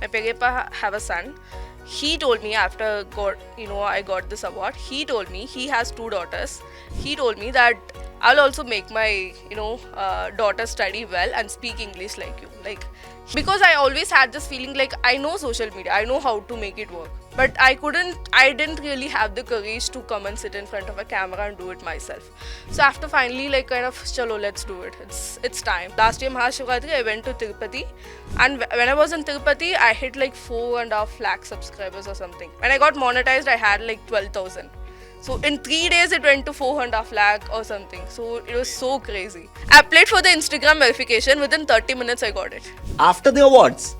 My Pegepa have a son. He told me after I got this award. He told me he has two daughters. He told me that I'll also make my daughter study well and speak English like you. Like, because I always had this feeling like I know social media, I know how to make it work, but I didn't really have the courage to come and sit in front of a camera and do it myself. So after finally like kind of chalo, let's do it. It's time. Last year Mahashivratri I went to Tirupati, and when I was in Tirupati I hit like 4.5 lakh subscribers or something. When I got monetized I had like 12,000. So in 3 days it went to 4.5 lakh or something. So it was so crazy. I applied for the Instagram verification. Within 30 minutes I got it. After the awards.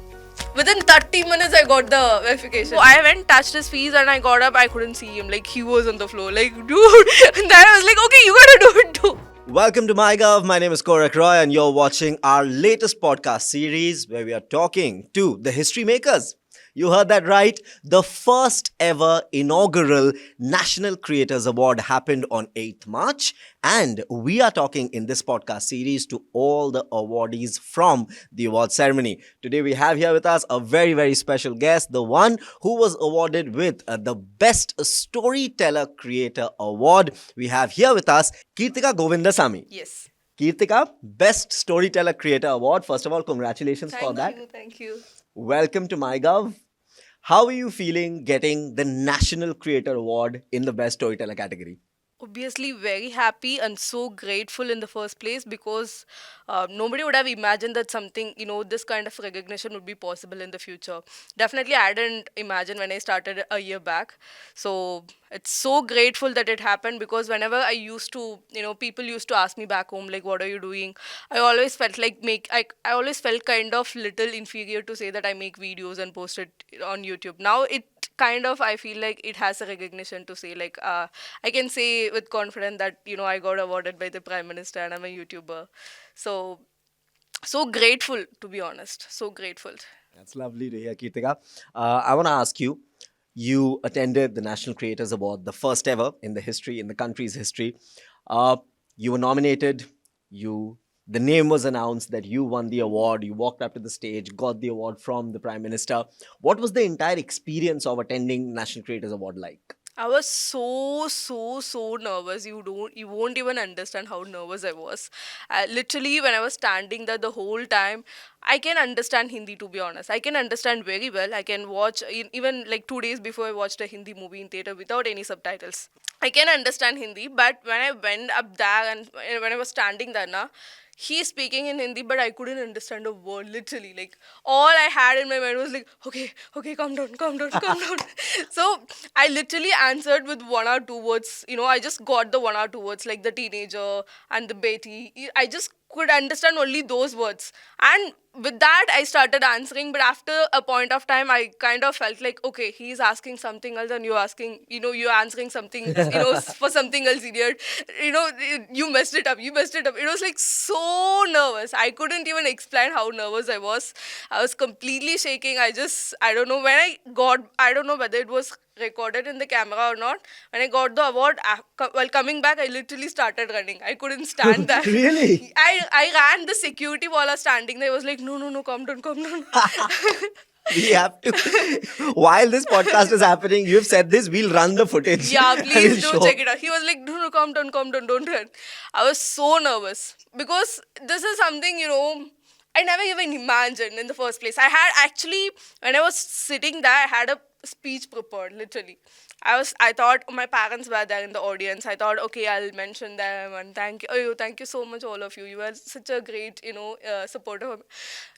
Within 30 minutes I got the verification. So I went, touched his feet, and I got up. I couldn't see him. Like he was on the floor. Like, dude. And then I was like, okay, you gotta do it too. Welcome to MyGov. My name is Korak Roy, and you're watching our latest podcast series where we are talking to the history makers. You heard that right. The first ever inaugural National Creators Award happened on 8th March. And we are talking in this podcast series to all the awardees from the award ceremony. Today we have here with us a very, very special guest, the one who was awarded with the Best Storyteller Creator Award. We have here with us Keerthika Govindhasamy. Yes. Keerthika, Best Storyteller Creator Award. First of all, congratulations for that. Thank you. Welcome to MyGov. How are you feeling getting the National Creator Award in the Best Storyteller category? Obviously very happy and so grateful in the first place, because nobody would have imagined that something, this kind of recognition would be possible in the future. Definitely I didn't imagine when I started a year back. So it's so grateful that it happened, because whenever I used to, people used to ask me back home like, what are you doing? I always felt like I always felt kind of little inferior to say that I make videos and post it on YouTube. Now it kind of, I feel like it has a recognition to say like, I can say with confidence that I got awarded by the Prime Minister and I'm a YouTuber. So grateful, to be honest. So grateful. That's lovely to hear, Keerthika. I want to ask you, you attended the National Creators Award, the first ever in the country's history. You were nominated, the name was announced that you won the award, you walked up to the stage, got the award from the Prime Minister. What was the entire experience of attending National Creators Award like? I was so nervous. You won't even understand how nervous I was. Literally, when I was standing there the whole time, I can understand Hindi, to be honest. I can understand very well. I can watch, even like 2 days before I watched a Hindi movie in theater without any subtitles. I can understand Hindi, but when I went up there and when I was standing there, he's speaking in Hindi, but I couldn't understand a word, literally. Like, all I had in my mind was like, okay, calm down, calm down, calm down. So, I literally answered with one or two words. I just got the one or two words, like the teenager and the Betty. I just could understand only those words. And with that, I started answering. But after a point of time, I kind of felt like, okay, he's asking something else and you're answering something, for something else, idiot. You messed it up. You messed it up. It was like so nervous. I couldn't even explain how nervous I was. I was completely shaking. I don't know I don't know whether it was recorded in the camera or not. When I got the award, while coming back, I literally started running. I couldn't stand that. Really? I ran. The security wall standing there was like, no, calm down, calm down. We have to. While this podcast is happening, you've said this, we'll run the footage. Yeah, and please we'll do show. check it out. He was like, no, calm down, don't run. I was so nervous, because this is something, I never even imagined in the first place. I had actually, when I was sitting there, I had a speech prepared, literally. I thought my parents were there in the audience. I thought, okay, I'll mention them and thank you so much, all of you. You were such a great, supporter.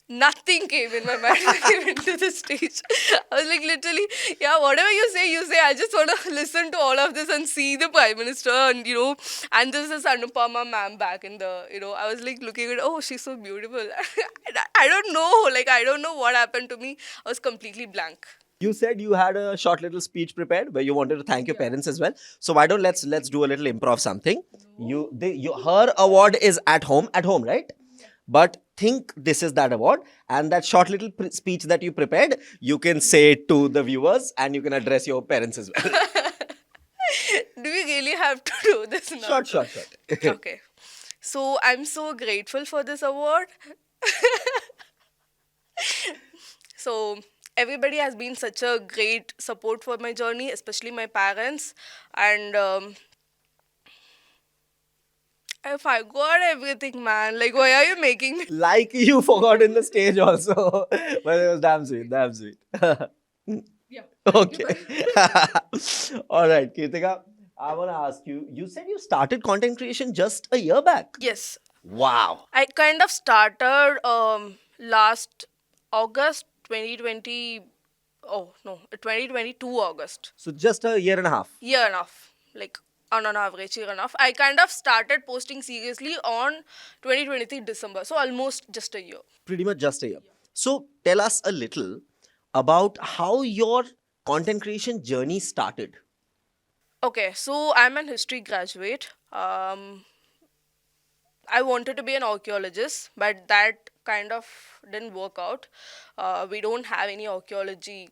Nothing came in my mind when I went to the stage. I was like, literally, yeah, whatever you say, you say. I just want to listen to all of this and see the Prime Minister and, and this is Anupama ma'am back in the, I was like looking at, oh, she's so beautiful. I don't know, I don't know what happened to me. I was completely blank. You said you had a short little speech prepared where you wanted to thank your parents as well. So why don't let's do a little improv something. Her award is at home, right? But think this is that award, and that short little speech that you prepared, you can say it to the viewers and you can address your parents as well. Do we really have to do this now? Short. Okay. So I'm so grateful for this award. So everybody has been such a great support for my journey, especially my parents. And I forgot everything, man. Like, why are you making me? Like you forgot in the stage also. But it was damn sweet, damn sweet. Yeah. Okay. All right, Kirtika, I want to ask you, you said you started content creation just a year back. Yes. Wow. I kind of started last August 2020. Oh, no, 2022 August. So just a year and a half. Year enough, like on an average year enough. I kind of started posting seriously on 2023 December, so almost just a year. Pretty much just a year. So tell us a little about how your content creation journey started. Okay, so I'm an history graduate. I wanted to be an archaeologist, but that kind of didn't work out. We don't have any archaeology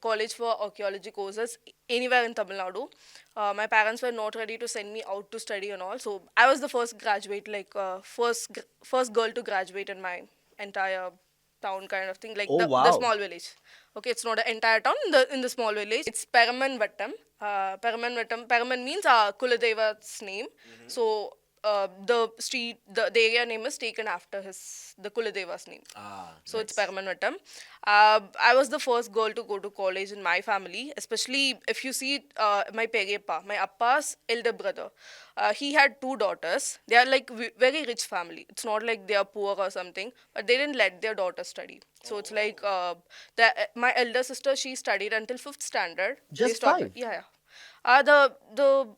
college for archaeology courses anywhere in Tamil Nadu. My parents were not ready to send me out to study and all, so I was the first graduate, like first girl to graduate in my entire town, kind of thing, like Oh, the wow. small village. Okay, it's not an entire town. In the small village, it's Peraman Vattam. Peraman means Kuladeva's name. So the street, the area name is taken after the Kuladeva's name. Ah, So it's nice. Paramanvattam. I was the first girl to go to college in my family, especially if you see my Perepa, my Appa's elder brother. He had two daughters. They are like very rich family. It's not like they are poor or something, but they didn't let their daughter study. So it's like my elder sister, she studied until fifth standard. They Just stopped. five. Yeah, yeah. The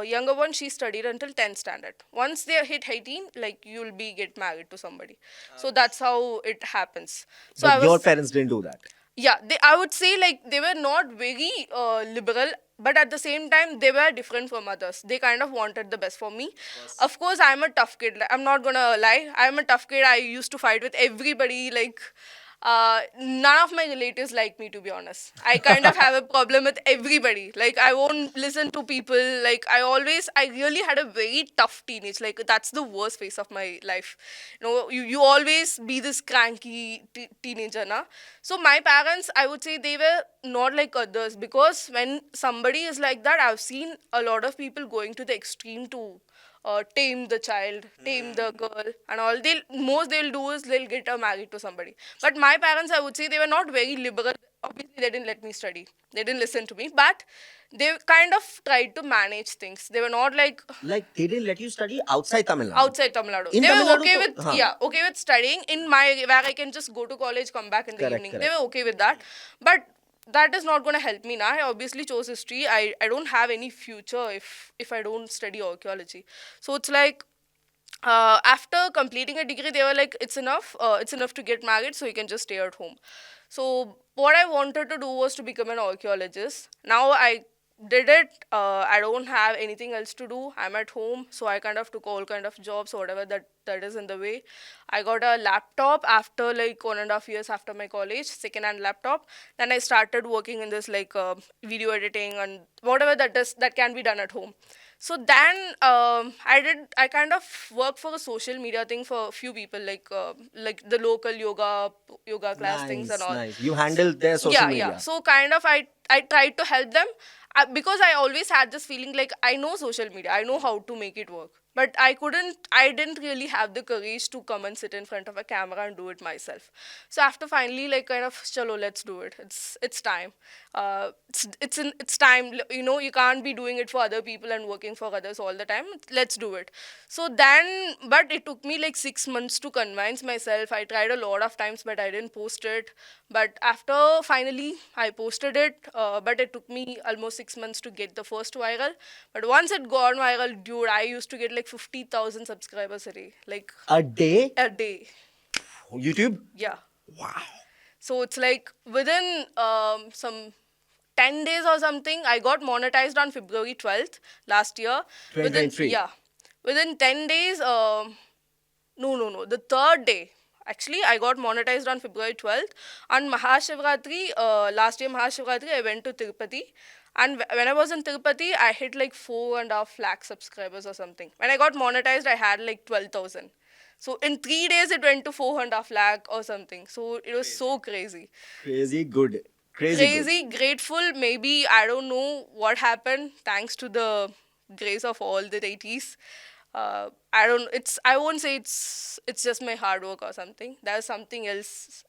younger one, she studied until 10th standard. Once they hit 18, like you'll be get married to somebody. So that's how it happens. So But I your was, parents didn't do that. yeah, I would say like they were not very liberal, but at the same time they were different from others. They kind of wanted the best for me. Of course, I'm a tough kid. I'm not gonna lie. I'm a tough kid. I used to fight with everybody. Like, none of my relatives like me, to be honest. I kind of have a problem with everybody. Like, I won't listen to people. Like, I really had a very tough teenage. Like, that's the worst phase of my life. You always be this cranky teenager, na? So my parents, I would say, they were not like others, because when somebody is like that, I've seen a lot of people going to the extreme to tame the child, tame the girl, and all. They'll do is they'll get her married to somebody. But my parents, I would say, they were not very liberal. Obviously, they didn't let me study. They didn't listen to me, but they kind of tried to manage things. They were not like Like they didn't let you study outside Tamil Nadu. outside Tamil Nadu. In They Tamil were Nadu, okay to, with, huh. yeah, okay with studying in my where I can just go to college, come back in the Correct, evening. They correct. were okay with that, but that is not going to help me now. I obviously chose history. I don't have any future if I don't study archaeology. So it's like after completing a degree, they were like, it's enough. It's enough to get married, so you can just stay at home. So what I wanted to do was to become an archaeologist. Now I did it. I don't have anything else to do. I'm at home, so I kind of took all kind of jobs, whatever that is in the way. I got a laptop after like 1.5 years after my college, second-hand laptop. Then I started working in this like video editing and whatever that can be done at home. So then I kind of worked for a social media thing for a few people, like the local yoga class things and Nice, all. nice. You handled their social Yeah, yeah. media. So kind of I tried to help them, because I always had this feeling like I know social media, I know how to make it work, but I didn't really have the courage to come and sit in front of a camera and do it myself. So after finally like kind of chalo, let's do it. It's time. It's time. You can't be doing it for other people and working for others all the time. Let's do it. So then, but it took me like 6 months to convince myself. I tried a lot of times, but I didn't post it. But after finally I posted it, but it took me almost 6 months to get the first viral. But once it got viral, dude, I used to get like 50,000 subscribers a day, like A day? a day. YouTube? Yeah. Wow. So it's like within some 10 days or something, I got monetized on February 12th last year. Within, 2023. yeah. Within 10 days, no, no, no. The third day, actually, I got monetized on February 12th. On Mahashivratri, last year Mahashivratri, I went to Tirupati. And when I was in Tirupati, I hit like 4.5 lakh subscribers or something. When I got monetized, I had like 12,000. So in 3 days, it went to 4.5 lakh or something. So it was so crazy. Crazy good. Crazy good. Crazy, grateful. Maybe I don't know what happened. Thanks to the grace of all the deities. I don't. It's. I won't say it's just my hard work or something. There's something else.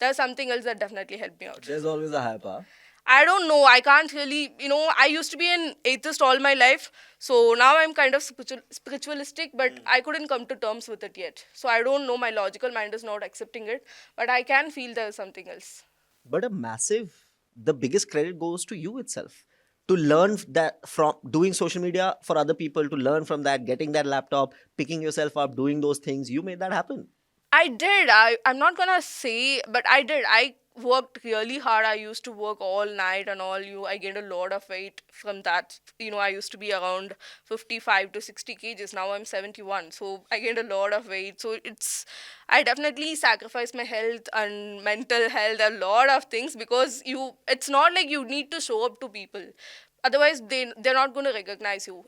There's something else that definitely helped me out. There's always a hype, huh? I don't know. I can't really. I used to be an atheist all my life. So now I'm kind of spiritualistic, but I couldn't come to terms with it yet. So I don't know. My logical mind is not accepting it, but I can feel there's something else. But the biggest credit goes to you itself. To learn that from doing social media for other people, to learn from that, getting that laptop, picking yourself up, doing those things, you made that happen. I did. I'm not gonna say, but I did. I worked really hard. I used to work all night and all. I gained a lot of weight from that. I used to be around 55 to 60 kgs. Now I'm 71. So I gained a lot of weight. So I definitely sacrificed my health and mental health, a lot of things, because it's not like you need to show up to people. Otherwise, they're not going to recognize you.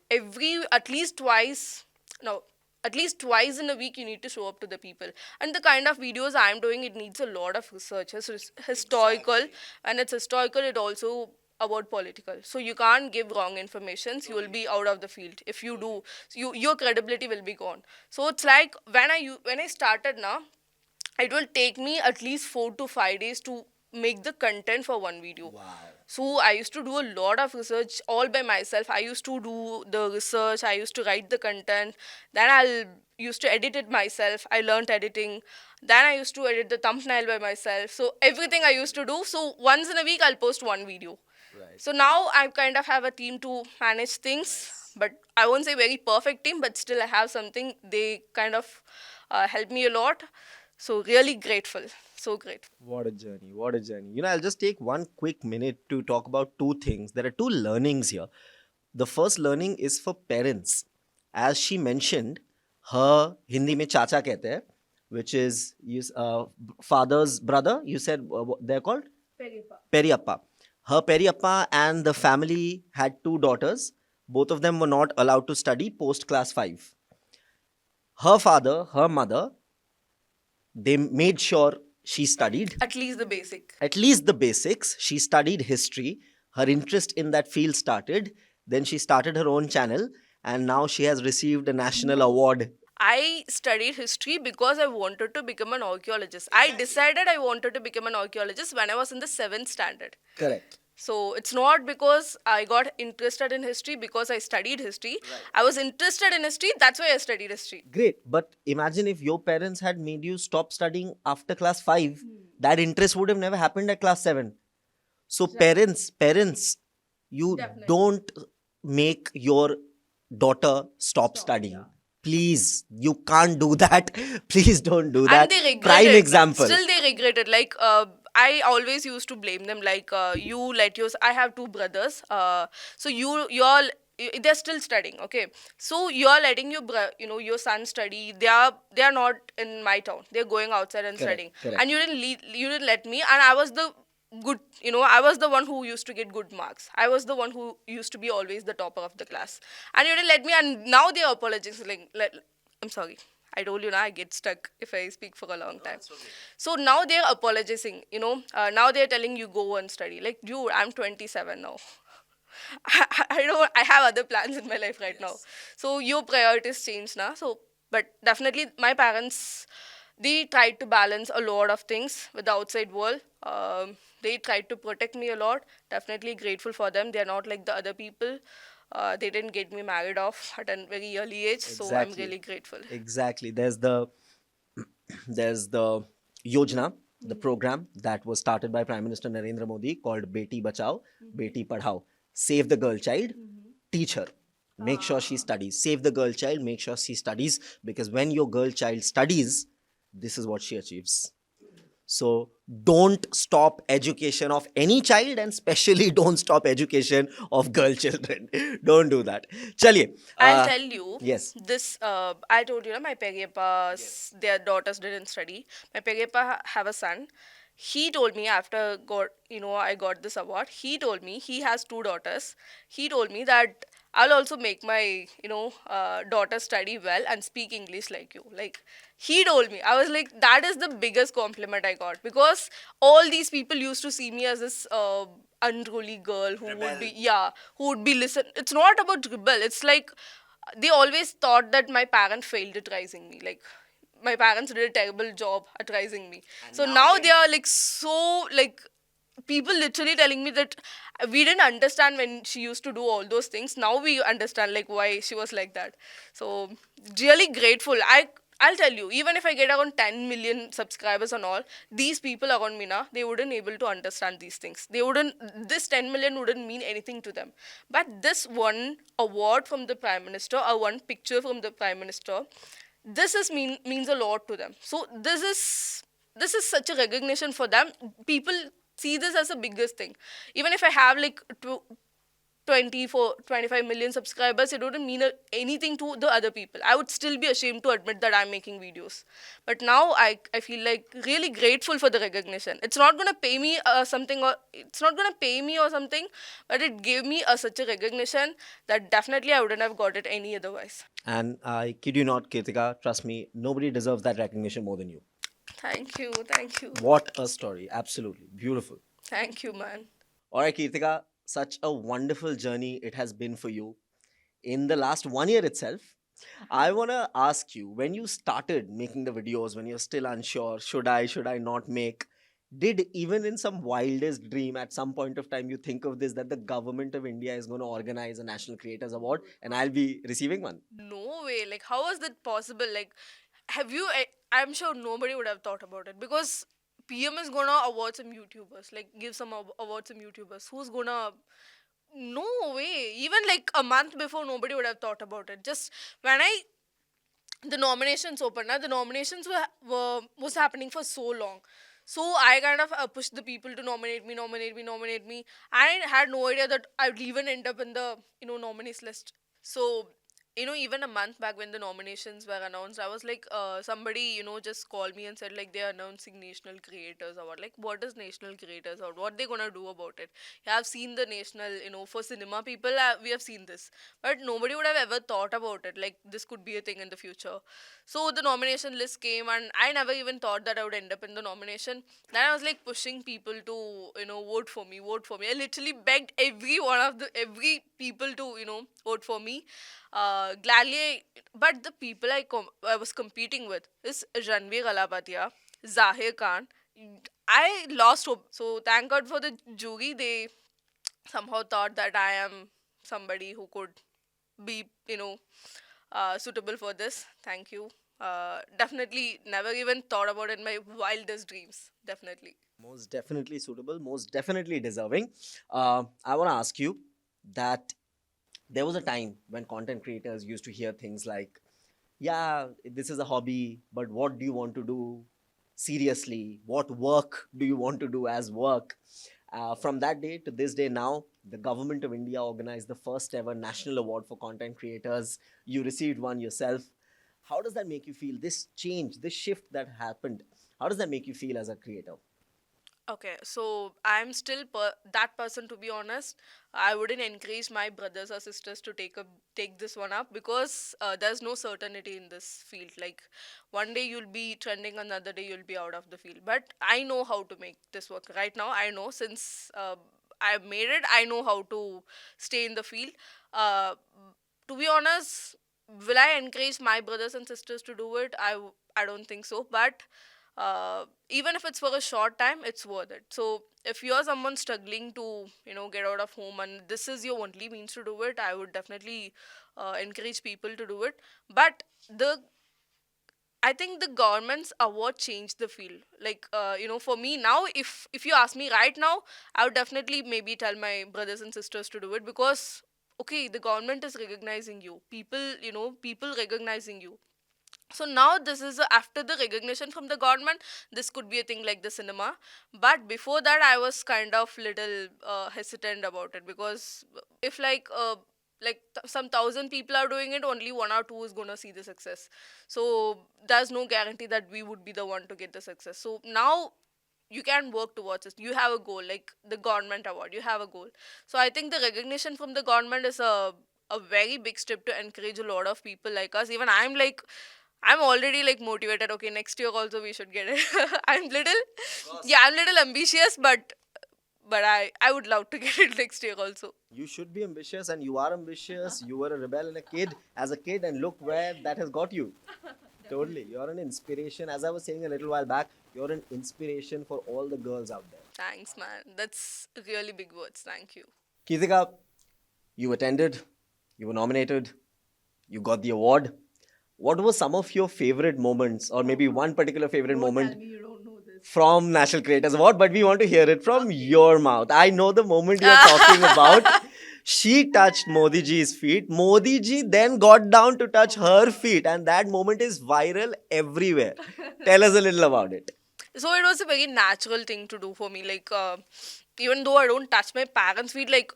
At least twice. No, at least twice in a week you need to show up to the people. And the kind of videos I'm doing, it needs a lot of research. It's historical. And it's historical, it also about political. So you can't give wrong informations. You will be out of the field. If you do, your credibility will be gone. So it's like when I started now, it will take me at least 4 to 5 days to make the content for one video. Wow. So I used to do a lot of research all by myself. I used to do the research, I used to write the content, then I used to edit it myself. I learned editing. Then I used to edit the thumbnail by myself. So everything I used to do. So once in a week I'll post one video. Right. So now I kind of have a team to manage things, but I won't say very perfect team, but still I have something. They kind of help me a lot. So really grateful. So grateful. What a journey. What a journey. I'll just take one quick minute to talk about two things. There are two learnings here. The first learning is for parents. As she mentioned, her Hindi mein chacha kehte hai, which is father's brother. You said they're called? Periappa. Her Periappa and the family had two daughters. Both of them were not allowed to study post class 5. Her father, her mother, they made sure she studied At least the basic. at least the basics. She studied history. Her interest in that field started. Then she started her own channel, and now she has received a national award. I studied history because I wanted to become an archaeologist. I decided I wanted to become an archaeologist when I was in the 7th standard. Correct. So it's not because I got interested in history because I studied history. I was interested in history, that's why I studied history. Great. But imagine if your parents had made you stop studying after class 5, that interest would have never happened at class 7. So, parents, you Definitely. don't make your daughter stop studying. Please, you can't do that. Please don't do that. And they regret Prime it. example. Still, they regret it. Like, I always used to blame them. Like, you let your. I have two brothers. So they're still studying. Okay, so you're letting your son study. They are not in my town. They're going outside and Correct, studying. correct. And you didn't let me. And I was the good. I was the one who used to get good marks. I was the one who used to be always the topper of the class. And you didn't let me. And now they're apologizing. I'm sorry. I told you now I get stuck if I speak for a long time. So now they're apologizing, now they're telling you go and study. Like, dude, I'm 27 now. I have other plans in my life right now. So your priorities change now. So, but definitely my parents, they tried to balance a lot of things with the outside world. They tried to protect me a lot. Definitely grateful for them. They're not like the other people. They didn't get me married off at a very early age. So I'm Exactly. really grateful. Exactly. There's the Yojana, the program that was started by Prime Minister Narendra Modi called Beti Bachao, Beti Padhao. Save the girl child, teach her. Make sure she studies. Save the girl child, make sure she studies. Because when your girl child studies, this is what she achieves. So don't stop education of any child, and especially don't stop education of girl children. Don't do that. Chaliye. I'll tell you. Yes. This, I told you, my Periappas, their daughters didn't study. My Periappa have a son. He told me I got this award. He told me he has two daughters. He told me that I'll also make my, daughter study well and speak English like you. Like, he told me, I was like, that is the biggest compliment I got, because all these people used to see me as this unruly girl who would be, yeah, who would be listen. It's not about rebel. It's like they always thought that my parents failed at raising me. Like, my parents did a terrible job at raising me. So now they are like so like people literally telling me that we didn't understand when she used to do all those things. Now we understand like why she was like that. So really grateful. I'll tell you, even if I get around 10 million subscribers and all, these people around me now, they wouldn't able to understand these things. They wouldn't, this 10 million wouldn't mean anything to them. But this one award from the Prime Minister, or one picture from the Prime Minister, this is means a lot to them. So this is such a recognition for them. People see this as the biggest thing. Even if I have like 24 25 million subscribers, it wouldn't mean anything to the other people. I would still be ashamed to admit that I'm making videos. But now I feel like really grateful for the recognition. It's not going to pay me something, or it's not going to pay me or something, but it gave me such a recognition that definitely I wouldn't have got it any otherwise. And I kid you not, Keerthika, trust me, nobody deserves that recognition more than you. Thank you, thank you, What a story. Absolutely. Beautiful. thank you, man. All right, Keerthika, such a wonderful journey it has been for you in the last 1 year itself. I want to ask you, when you started making the videos, when you're still unsure, should I not make, did even in some wildest dream at some point of time you think of this, that the government of India is going to organize a National Creators Award and I'll be receiving one? No way. Like, how was that possible? Like, have you? I'm sure nobody would have thought about it, because PM is gonna award some YouTubers, like give some awards some YouTubers. Who's gonna? No way. Even like a month before, nobody would have thought about it. Just when the nominations opened, the nominations were was happening for so long. So I kind of pushed the people to nominate me, nominate me, nominate me. I had no idea that I would even end up in the nominees list. So even a month back when the nominations were announced, I was like, somebody just called me and said like they're announcing National Creators Award. Like, what is National Creators Award? What they gonna do about it? Yeah, I've seen the national, for cinema people, we have seen this, but nobody would have ever thought about it. Like, this could be a thing in the future. So the nomination list came, and I never even thought that I would end up in the nomination. Then I was like pushing people to, vote for me, vote for me. I literally begged every people to, vote for me. Gladly, but the people I was competing with is Ranveer Alabadia, Zahir Khan. I lost hope. So thank God for the jury. They somehow thought that I am somebody who could be, suitable for this. Thank you. Definitely never even thought about it in my wildest dreams. Definitely. Most definitely suitable, most definitely deserving. I want to ask you that there was a time when content creators used to hear things like, yeah, this is a hobby, but what do you want to do seriously? What work do you want to do as work? From that day to this day now, the government of India organized the first ever national award for content creators. You received one yourself. How does that make you feel? This change, this shift that happened, how does that make you feel as a creator? Okay, so I'm still that person, to be honest. I wouldn't encourage my brothers or sisters to take this one up, because there's no certainty in this field. Like, one day you'll be trending, another day you'll be out of the field. But I know how to make this work. Right now, I know, since I've made it, I know how to stay in the field. Uh, to be honest, will I encourage my brothers and sisters to do it? I don't think so. But even if it's for a short time, it's worth it. So if you're someone struggling to get out of home, and this is your only means to do it, I would definitely encourage people to do it. But the I think the government's award changed the field. Like, for me now, if you ask me right now, I would definitely maybe tell my brothers and sisters to do it, because okay, the government is recognizing you. People recognizing you. So now this is after the recognition from the government, this could be a thing like the cinema. But before that, I was kind of little hesitant about it, because if some thousand people are doing it, only one or two is gonna see the success. So there's no guarantee that we would be the one to get the success. So now you can work towards it. You have a goal, like the government award, you have a goal. So I think the recognition from the government is a very big step to encourage a lot of people like us. Even I'm like, I'm already like motivated. Okay, next year also we should get it. I'm little, yeah, I'm little ambitious, but I would love to get it next year also. You should be ambitious, and you are ambitious. You were a rebel and a kid as a kid, and look where that has got you. Totally. You're an inspiration. As I was saying a little while back, you're an inspiration for all the girls out there. Thanks, man. That's really big words. Thank you. Keerthika, you attended, you were nominated, you got the award. What were some of your favorite moments, or maybe one particular favorite moment you don't know this. from National Creators Award? But we want to hear it from your mouth. I know the moment you're talking about. She touched Modi ji's feet. Modi ji then got down to touch her feet, and that moment is viral everywhere. Tell us a little about it. So it was a very natural thing to do for me. Like, even though I don't touch my parents' feet, like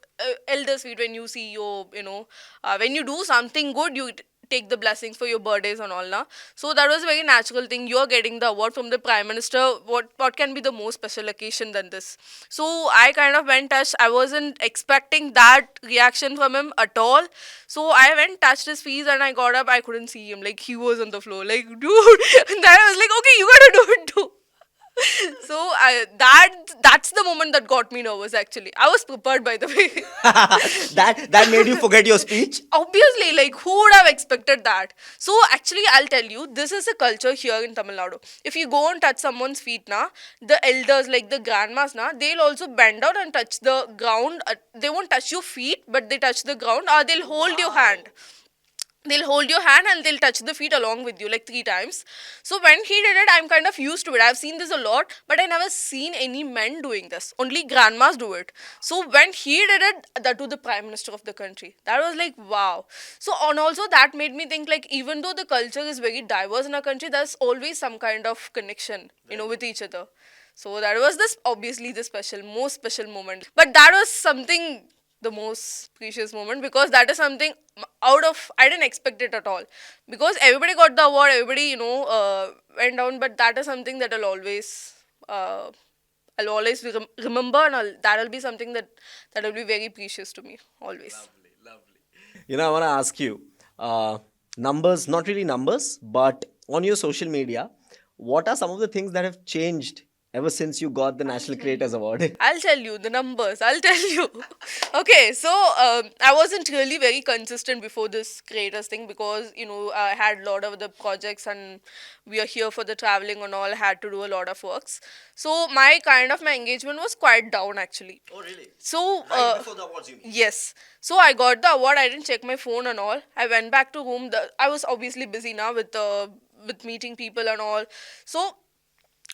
elders' feet, when you see your, when you do something good, you take the blessings for your birthdays and all. Na? So that was a very natural thing. You're getting the award from the Prime Minister. What can be the more special occasion than this? So I kind of went touched. I wasn't expecting that reaction from him at all. So I went touched his feet and I got up. I couldn't see him. Like he was on the floor. Like, dude. And then I was like, okay, you gotta do it too. So that's the moment that got me nervous. Actually, I was prepared, by the way. That made you forget your speech? Obviously, like who would have expected that? So actually, I'll tell you, this is a culture here in Tamil Nadu. If you go and touch someone's feet, na, the elders, like the grandmas, na, they'll also bend down and touch the ground. They won't touch your feet, but they touch the ground, or they'll hold your hand. They'll hold your hand and they'll touch the feet along with you like 3 times. So when he did it, I'm kind of used to it. I've seen this a lot, but I never seen any men doing this. Only grandmas do it. So when he did it, that to the Prime Minister of the country, that was like wow. So and also that made me think like even though the culture is very diverse in our country, there's always some kind of connection, with each other. So that was this obviously the most special moment. But that was something the most precious moment because that is something out of I didn't expect it at all because everybody got the award, everybody went down, but that is something that I'll always remember, and that'll be something that will be very precious to me always. I want to ask you numbers, not really numbers, but on your social media, what are some of the things that have changed ever since you got the National Creators Award? I'll tell you the numbers. I'll tell you. Okay, so I wasn't really very consistent before this creators thing because I had a lot of the projects and we are here for the traveling and all. I had to do a lot of works. So my engagement was quite down actually. Oh, really? So Before the awards, you mean? yes. So I got the award. I didn't check my phone and all. I went back to home. I was obviously busy now with meeting people and all. So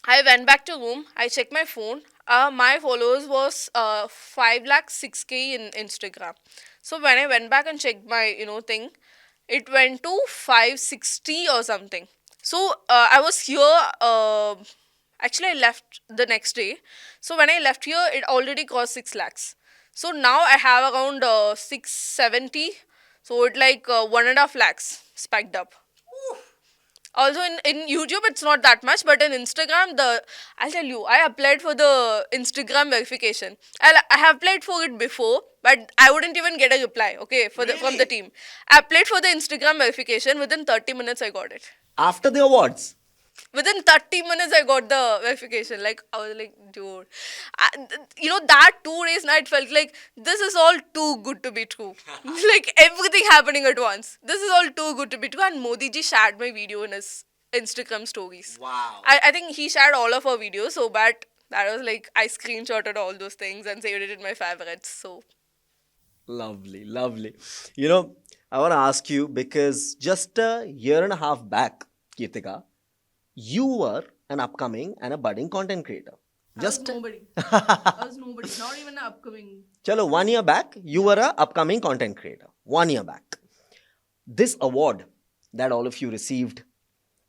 I went back to room. I checked my phone. My followers was 5 lakh 6K in Instagram. So when I went back and checked my thing, it went to 560 or something. So I was here. Actually, I left the next day. So when I left here, it already crossed 6 lakhs. So now I have around 670. So it like 1.5 lakhs spiked up. Also in YouTube it's not that much, but in Instagram I'll tell you, I applied for the Instagram verification. I have applied for it before, but I wouldn't even get a reply. Okay, from the team. I applied for the Instagram verification. Within 30 minutes I got it. After the awards? Within 30 minutes I got the verification. Like I was like, dude, that 2 days night felt like this is all too good to be true. Like everything happening at once. This is all too good to be true. And Modi ji shared my video in his Instagram stories. Wow. I think he shared all of our videos, so but that was like I screenshotted all those things and saved it in my favorites. So Lovely, lovely. I want to ask you because just a year and a half back, Keerthika, you were an upcoming and a budding content creator. Just nobody. I was nobody. Not even an upcoming. Chalo, 1 year back, you were an upcoming content creator. 1 year back. This award that all of you received,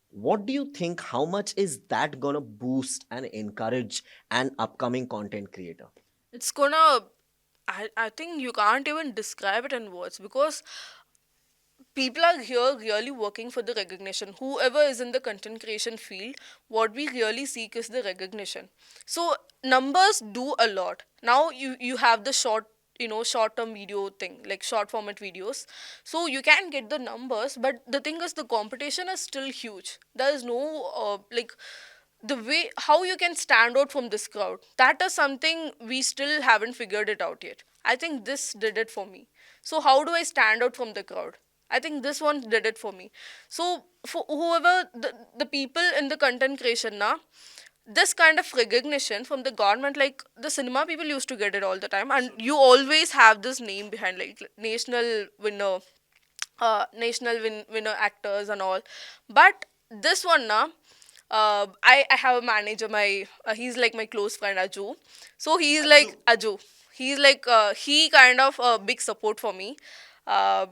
what do you think, how much is that gonna boost and encourage an upcoming content creator? It's gonna, I think you can't even describe it in words because people are here really working for the recognition. Whoever is in the content creation field, what we really seek is the recognition. So numbers do a lot. Now you have the short short term video thing, like short format videos. So you can get the numbers, but the thing is the competition is still huge. There is no like the way how you can stand out from this crowd, that is something we still haven't figured it out yet. I think this did it for me. So how do I stand out from the crowd? I think this one did it for me. So for whoever the people in the content creation now, this kind of recognition from the government, like the cinema people used to get it all the time, and you always have this name behind, like national winner, winner actors and all. But this one now, I have a manager, my he's like my close friend Aju. So he's like Aju. He's like he kind of a big support for me. Uh,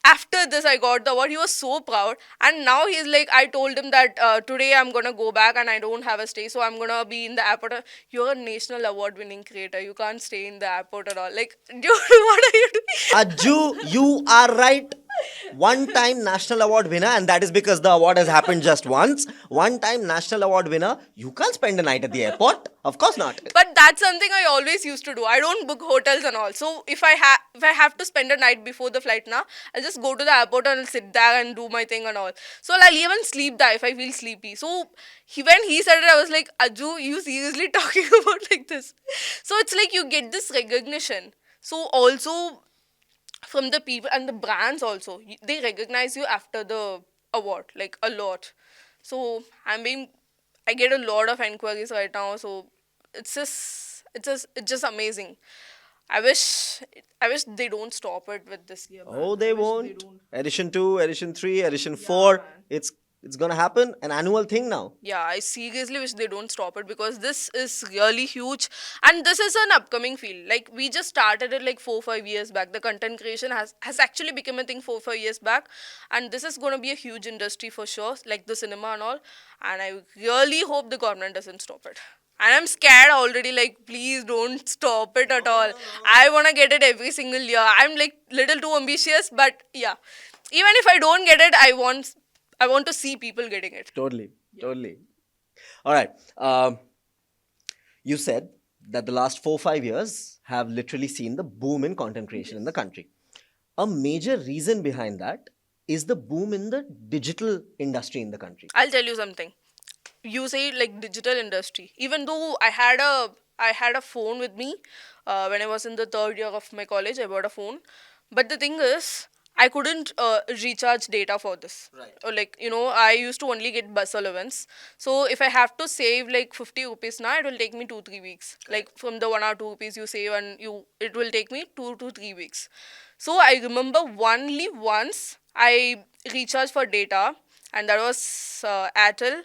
After this I got the award, he was so proud, and now he's like, I told him that today I'm gonna go back and I don't have a stay, so I'm gonna be in the airport. You're a national award winning creator, you can't stay in the airport at all. Like, dude, what are you doing? Aju, you are right. One time national award winner, and that is because the award has happened just once. One time national award winner, you can't spend a night at the airport. Of course not. But that's something I always used to do. I don't book hotels and all. So if I have to spend a night before the flight now, I'll just go to the airport and I'll sit there and do my thing and all. So I'll even sleep there if I feel sleepy. So when he said it, I was like, Aju, you seriously talking about like this? So it's like you get this recognition. So also from the people and the brands also, they recognize you after the award, like a lot. So I get a lot of enquiries right now. So it's just amazing. I wish I wish they don't stop it with this year, man. Oh, they I wish won't. don't. Edition 2, Edition 3, Edition 4. Man. It's gonna happen. An annual thing now. Yeah, I seriously wish they don't stop it because this is really huge, and this is an upcoming field. Like we just started it like 4 5 years back. The content creation has actually become a thing 4 5 years back, and this is gonna be a huge industry for sure, like the cinema and all. And I really hope the government doesn't stop it. And I'm scared already. Like, please don't stop it at all. I wanna get it every single year. I'm like little too ambitious, but yeah. Even if I don't get it, I want to see people getting it. Totally. Totally. All right. You said that the last 4 5 years have literally seen the boom in content creation in the country. A major reason behind that is the boom in the digital industry in the country. I'll tell you something. You say like digital industry. Even though I had a phone with me when I was in the third year of my college, I bought a phone. But the thing is, I couldn't recharge data for this. Right. Or like I used to only get bus allowance. So if I have to save like 50 rupees now, it will take me 2 3 weeks. Like from the 1 or 2 rupees you save, and it will take me 2 to 3 weeks. So I remember only once I recharged for data, and that was Airtel,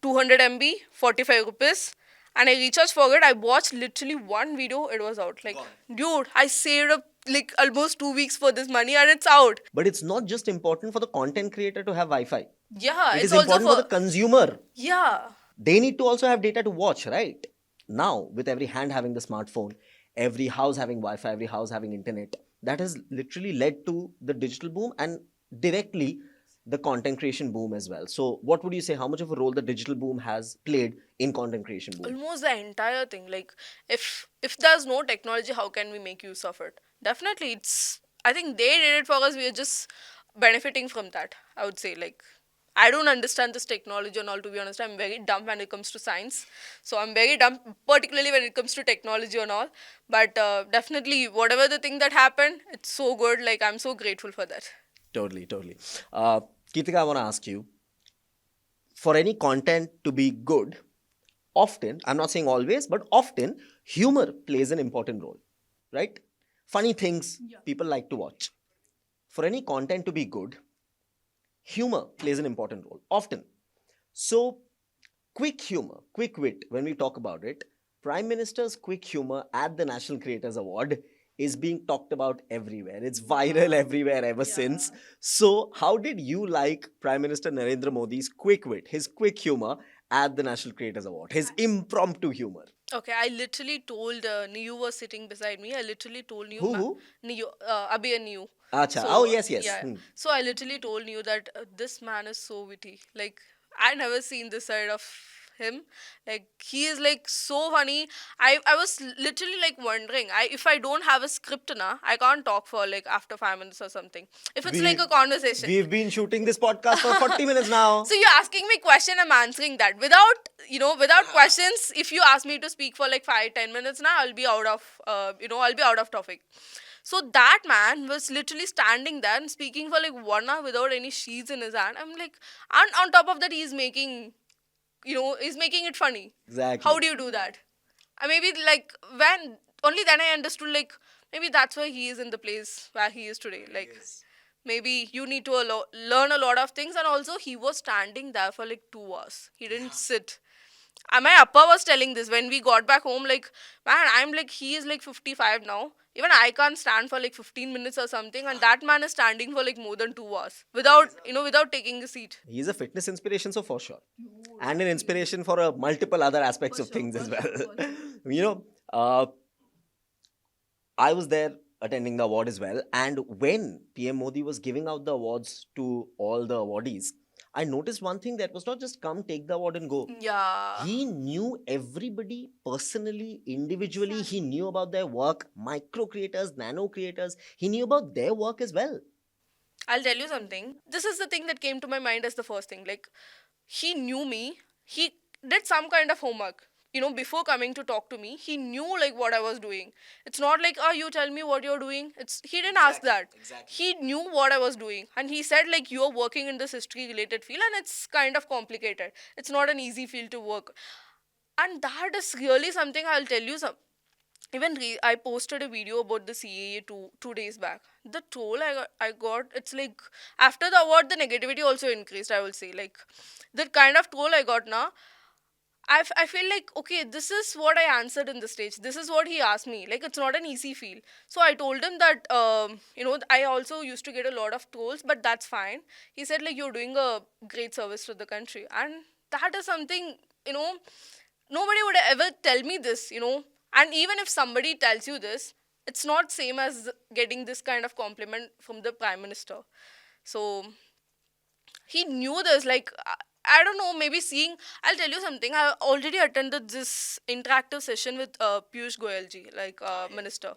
200 MB, 45 rupees. And I recharged for it. I watched literally one video, it was out. Like, dude, I saved up like almost 2 weeks for this money and it's out. But it's not just important for the content creator to have Wi-Fi. Yeah, It it's is also important for the consumer. yeah. They need to also have data to watch, right? Now, with every hand having the smartphone, every house having Wi-Fi, every house having internet, that has literally led to the digital boom and directly the content creation boom as well. So, what would you say? How much of a role the digital boom has played in content creation boom? Almost the entire thing. Like if there's no technology, how can we make use of it? Definitely it's I think they did it for us, we are just benefiting from that, I would say. Like, I don't understand this technology and all, to be honest. I'm very dumb when it comes to science. So I'm very dumb, particularly when it comes to technology and all. But definitely, whatever the thing that happened, it's so good. Like, I'm so grateful for that. Totally, totally. Keerthika, I want to ask you, for any content to be good, often, I'm not saying always, but often, humor plays an important role, right? Funny things people like to watch. For any content to be good, humor plays an important role, often. So, quick humor, quick wit, when we talk about it, Prime Minister's quick humor at the National Creators Award is being talked about everywhere. It's viral everywhere ever since. So, how did you like Prime Minister Narendra Modi's quick wit, his quick humor at the National Creators Award, his impromptu humor? Okay, I literally told Niyu was sitting beside me. I literally told Niyu, Who? Niyu, Abhi and Niyu. Acha. So, Oh, yes, yes. yeah. So I literally told you that this man is so witty. Like, I never seen this side of him. Like he is like so funny. I was literally like wondering, if I don't have a script na, I can't talk for like after 5 minutes or something. If it's like We a conversation. we've been shooting this podcast for 40 minutes now. So you're asking me question, I'm answering that without without questions. If you ask me to speak for like 5-10 minutes now, I'll be out of I'll be out of topic. So that man was literally standing there and speaking for like 1 hour without any sheets in his hand. I'm like, and on top of that, he's making it funny. Exactly. How do you do that? Maybe like when only then I understood like maybe that's why he is in the place where he is today. Like maybe you need to learn a lot of things, and also he was standing there for like 2 hours. He didn't sit. My appa was telling this when we got back home. Like, man, I'm like he is like 55 now. Even I can't stand for like 15 minutes or something, and that man is standing for like more than 2 hours without without taking a seat. He's a fitness inspiration, so for sure, and an inspiration for multiple other aspects of things as well. you know, uh, I was there attending the award as well, and when PM Modi was giving out the awards to all the awardees, I noticed one thing that was not just come take the award and go. Yeah. He knew everybody personally, individually. He knew about their work, micro creators, nano creators. He knew about their work as well. I'll tell you something. This is the thing that came to my mind as the first thing. Like, he knew me. He did some kind of homework. Before coming to talk to me, he knew like what I was doing. It's not like, oh, you tell me what you're doing. He didn't ask that. He knew what I was doing, and he said like you're working in this history related field, and it's kind of complicated. It's not an easy field to work, and that is really something I'll tell you. I posted a video about the CAA two days back. The troll I got, it's like after the award, the negativity also increased. I will say like the kind of troll I got now. I feel like okay, this is what I answered in the stage. This is what he asked me. Like it's not an easy field. So I told him that I also used to get a lot of trolls, but that's fine. He said like you're doing a great service to the country, and that is something nobody would ever tell me this. And even if somebody tells you this, it's not same as getting this kind of compliment from the prime minister. So he knew this. Like I don't know, maybe seeing. I'll tell you something. I already attended this interactive session with Piyush Goyal ji, like minister.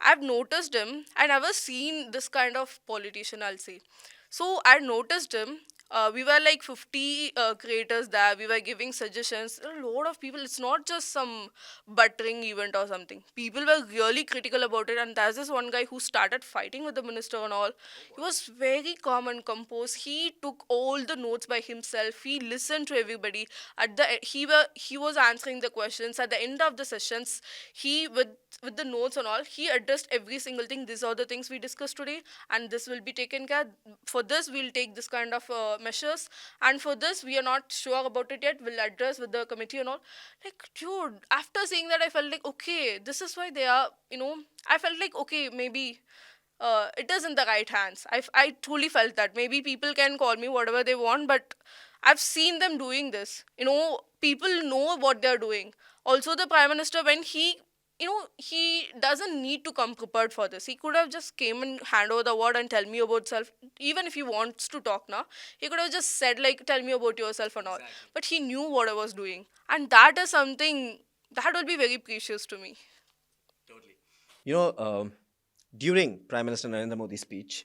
I've noticed him. I never seen this kind of politician, I'll say. So I noticed him. We were like 50 creators there. We were giving suggestions. A lot of people. It's not just some buttering event or something. People were really critical about it. And there's this one guy who started fighting with the minister and all. He was very calm and composed. He took all the notes by himself. He listened to everybody. He was answering the questions at the end of the sessions. He with the notes and all, he addressed every single thing. These are the things we discussed today, and this will be taken care. For this, we'll take this kind of measures, and for this, we are not sure about it yet. We'll address with the committee and all. Like, dude, after seeing that, I felt like, okay, this is why they are. I felt like, okay, maybe it is in the right hands. I truly felt that. Maybe people can call me whatever they want, but I've seen them doing this. People know what they're doing. Also, the prime minister, when he doesn't need to come prepared for this. He could have just came and hand over the award and tell me about self. Even if he wants to talk now, he could have just said like, tell me about yourself and all. But he knew what I was doing, and that is something that will be very precious to me. You know, during Prime Minister Narendra Modi's speech,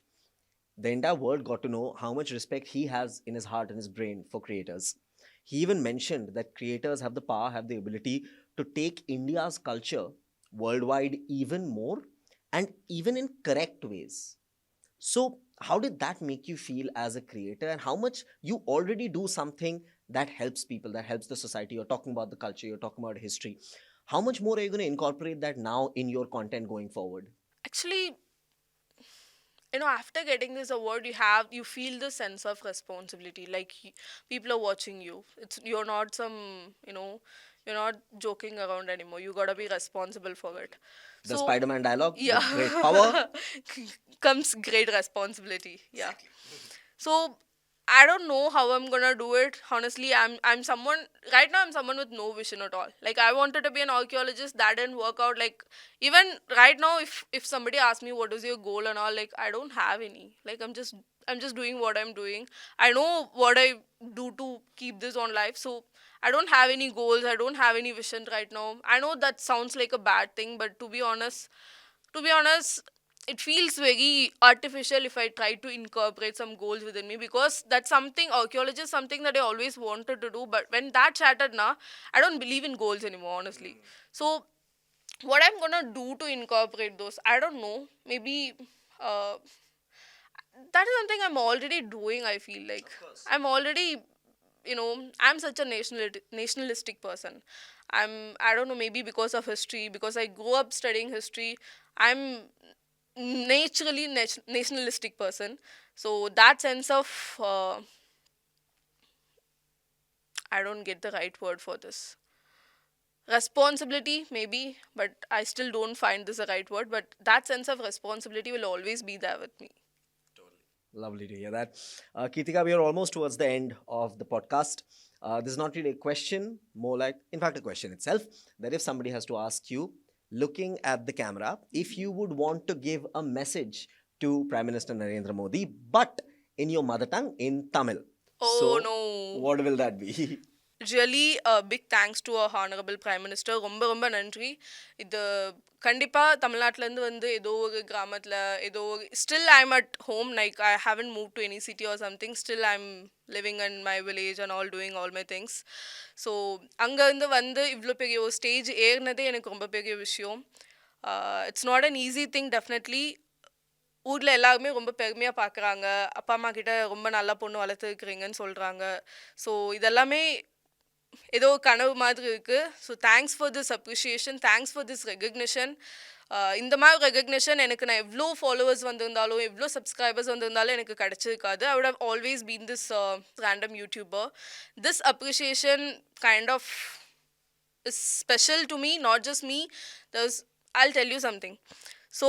the entire world got to know how much respect he has in his heart and his brain for creators. He even mentioned that creators have the power, have the ability to take India's culture worldwide even more and even in correct ways. So, how did that make you feel as a creator, and how much you already do something that helps people, that helps the society? You're talking about the culture, you're talking about history. How much more are you going to incorporate that now in your content going forward? Actually, after getting this award, you feel the sense of responsibility. Like people are watching you. You're not you're not joking around anymore. You gotta be responsible for it. The So Spider-Man dialogue, yeah, with great power. comes great responsibility. Yeah. So I don't know how I'm gonna do it. Honestly, I'm someone right now. I'm someone with no vision at all. Like I wanted to be an archaeologist, that didn't work out. Like even right now, if somebody asks me what is your goal and all, like I don't have any. Like I'm just doing what I'm doing. I know what I do to keep this on life. So I don't have any goals. I don't have any vision right now. I know that sounds like a bad thing, but to be honest, it feels very artificial if I try to incorporate some goals within me, because that's something archaeology is something that I always wanted to do. But when that shattered now, I don't believe in goals anymore, honestly. So what I'm gonna do to incorporate those, I don't know. Maybe uh, that is something I'm already doing. I feel like I'm already, I'm such a nationalistic person. I don't know, maybe because of history, because I grew up studying history. I'm naturally nationalistic person. So that sense of I don't get the right word for this, responsibility maybe, but I still don't find this a right word, but that sense of responsibility will always be there with me. Lovely to hear that. Keerthika, we are almost towards the end of the podcast. This is not really a question, more like, in fact, a question itself. That if somebody has to ask you, looking at the camera, if you would want to give a message to Prime Minister Narendra Modi, but in your mother tongue, in Tamil. Oh So, no. what will that be? Really a big thanks to our honorable prime minister. ரொம்ப ரொம்ப நன்றி. இது கண்டிப்பா தமிழ்நாட்டுல இருந்து வந்து ஏதோ ஒரு கிராமத்துல ஏதோ still I'm at home, like I haven't moved to any city or something, still I'm living in my village and all, doing all my things. So அங்க இருந்து வந்து இவ்வளோ பெரிய ஒரு ஸ்டேஜ் ஏறினதே எனக்கு ரொம்ப பெரிய விஷயம். It's not an easy thing, definitely. ஊர்ல எல்லாருமே ரொம்ப பெருமையா பார்க்குறாங்க. அப்பா அம்மா கிட்ட ரொம்ப நல்ல பொண்ணு வளர்த்துருக்கிறீங்கன்னு சொல்றாங்க. ஸோ இதெல்லாமே ஏதோ கனவு மாதிரி இருக்கு. So thanks for this appreciation, thanks for this recognition. இந்த மாதிரி ரெகக்னிஷன் எனக்கு நான் எவ்வளோ ஃபாலோவர்ஸ் வந்திருந்தாலும் எவ்வளோ சப்ஸ்கிரைபர்ஸ் வந்திருந்தாலும் எனக்கு கிடைச்சிருக்காது. I would have always been this random YouTuber. This appreciation kind of is special to me, not just me. I'll tell you something. So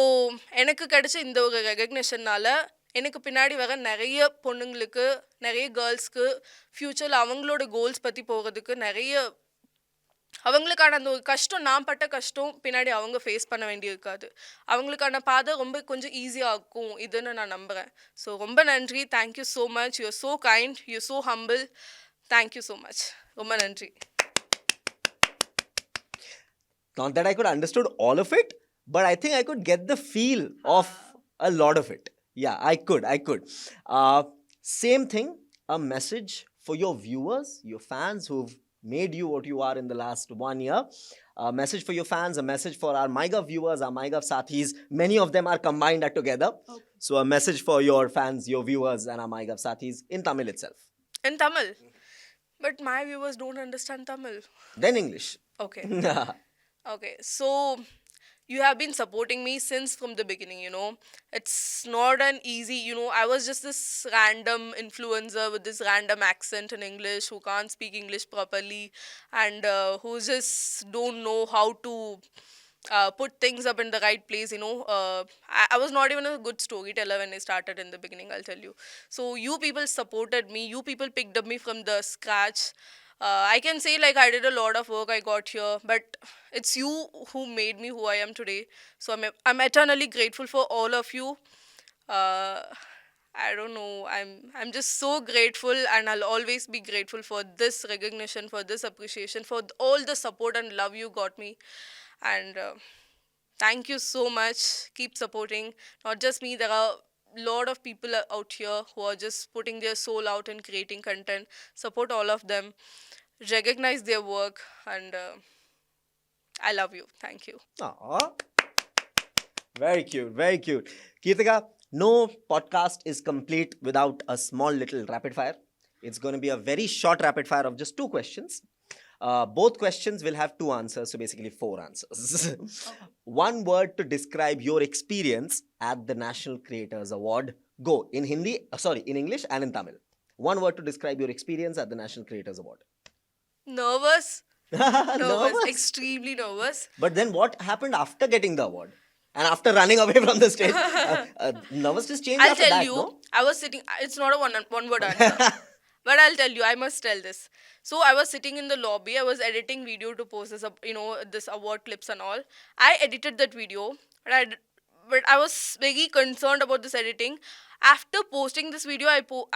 எனக்கு கிடைச்ச இந்த ஒரு ரெகக்னிஷன்னால எனக்கு பின்னாடி வர நிறைய பொண்ணுங்களுக்கு, நிறைய கேர்ள்ஸ்க்கு ஃப்யூச்சரில் அவங்களோட கோல்ஸ் பற்றி போகிறதுக்கு நிறைய அவங்களுக்கான அந்த ஒரு கஷ்டம், நான் பட்ட கஷ்டம் பின்னாடி அவங்க ஃபேஸ் பண்ண வேண்டியிருக்காது. அவங்களுக்கான பாதை ரொம்ப கொஞ்சம் ஈஸியாக இருக்கும் இதுன்னு நான் நம்புகிறேன். ஸோ ரொம்ப நன்றி. Thank you so much. You are so kind, you so humble. Thank you so much. ரொம்ப நன்றி. Not that I could understood all of it, but I think I could get the feel of a lot of it. Yeah, I could. Same thing, a message for your viewers, your fans who've made you what you are in the last 1 year. A message for your fans, a message for our MyGov viewers, our MyGov sathis. Many of them are combined together. Okay. So a message for your fans, your viewers, and our MyGov sathis in Tamil itself. In Tamil? But my viewers don't understand Tamil. Then English. Okay. Okay, so you have been supporting me since from the beginning, It's not an easy, I was just this random influencer with this random accent in English who can't speak English properly, and who just don't know how to put things up in the right place, I was not even a good storyteller when I started in the beginning, I'll tell you. So you people supported me, you people picked up me from the scratch. I can say like I did a lot of work, I got here, but it's you who made me who I am today. So I'm eternally grateful for all of you. Uh, I don't know. I'm just so grateful, and I'll always be grateful for this recognition, for this appreciation, for all the support and love you got me. And thank you so much. Keep supporting. Not just me. There are lot of people out here who are just putting their soul out and creating content. Support all of them, recognize their work, and I love you. Thank you. Aww. Very cute, very cute. Keerthika, no podcast is complete without a small little rapid fire. It's going to be a very short rapid fire of just 2 questions. Both questions will have 2 answers, so basically 4 answers. One word to describe your experience at the National Creators Award. Go in Hindi, in English and in Tamil. One word to describe your experience at the National Creators Award. Nervous. Nervous? Extremely nervous. But then what happened after getting the award? And after running away from the stage? Nervousness changed I'll after tell that, you, no? I was sitting, it's not a one word answer. But I'll tell you, I must tell this. So I was sitting in the lobby, I was editing video to post this, this award clips and all. I edited that video, but but I was very concerned about this editing. After posting this video,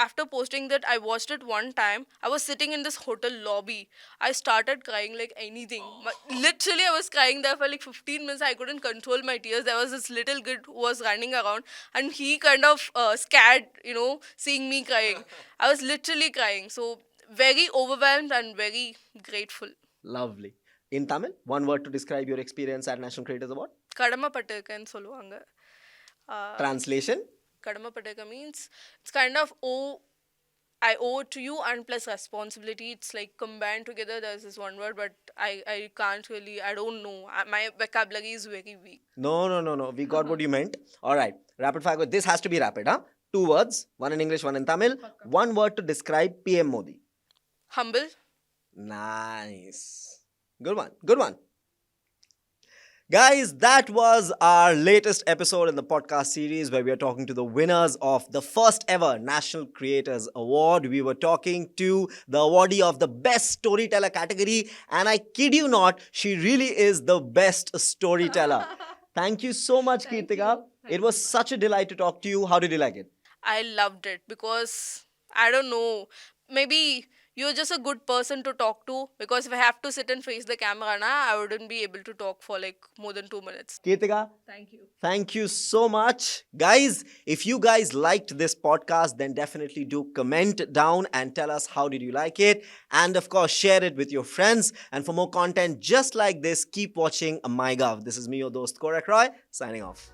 after posting that, I watched it one time. I was sitting in this hotel lobby. I started crying like anything. Literally, I was crying there for like 15 minutes. I couldn't control my tears. There was this little kid who was running around, and he kind of scared, seeing me crying. I was literally crying. So very overwhelmed and very grateful. Lovely. In Tamil, one word to describe your experience at National Creators Award. கடமைப்பட்டிருக்கேன்னு சொல்லுவாங்க. Translation. கடமைப்பட்டிருக்க means it's kind of I owe it to you and plus responsibility. It's like combined together. There's this one word, but I can't really, I don't know. My vocabulary is very weak. No. We got what you meant. All right. Rapid fire. This has to be rapid, huh? 2 words. One in English, one in Tamil. One word to describe PM Modi. Humble. Nice. Good one. Good one. Guys, that was our latest episode in the podcast series where we are talking to the winners of the first ever National Creators Award. We were talking to the awardee of the best storyteller category, and I kid you not, she really is the best storyteller. Thank you so much, Keerthika. It was such a delight to talk to you. How did you like it? I loved it because I don't know. Maybe you're just a good person to talk to, because if I have to sit and face the camera, I wouldn't be able to talk for like more than 2 minutes. Keerthika, Thank you. thank you so much. Guys, if you guys liked this podcast, then definitely do comment down and tell us how did you like it. And of course, share it with your friends. And for more content just like this, keep watching MyGov. This is me, your host, Korak Roy, signing off.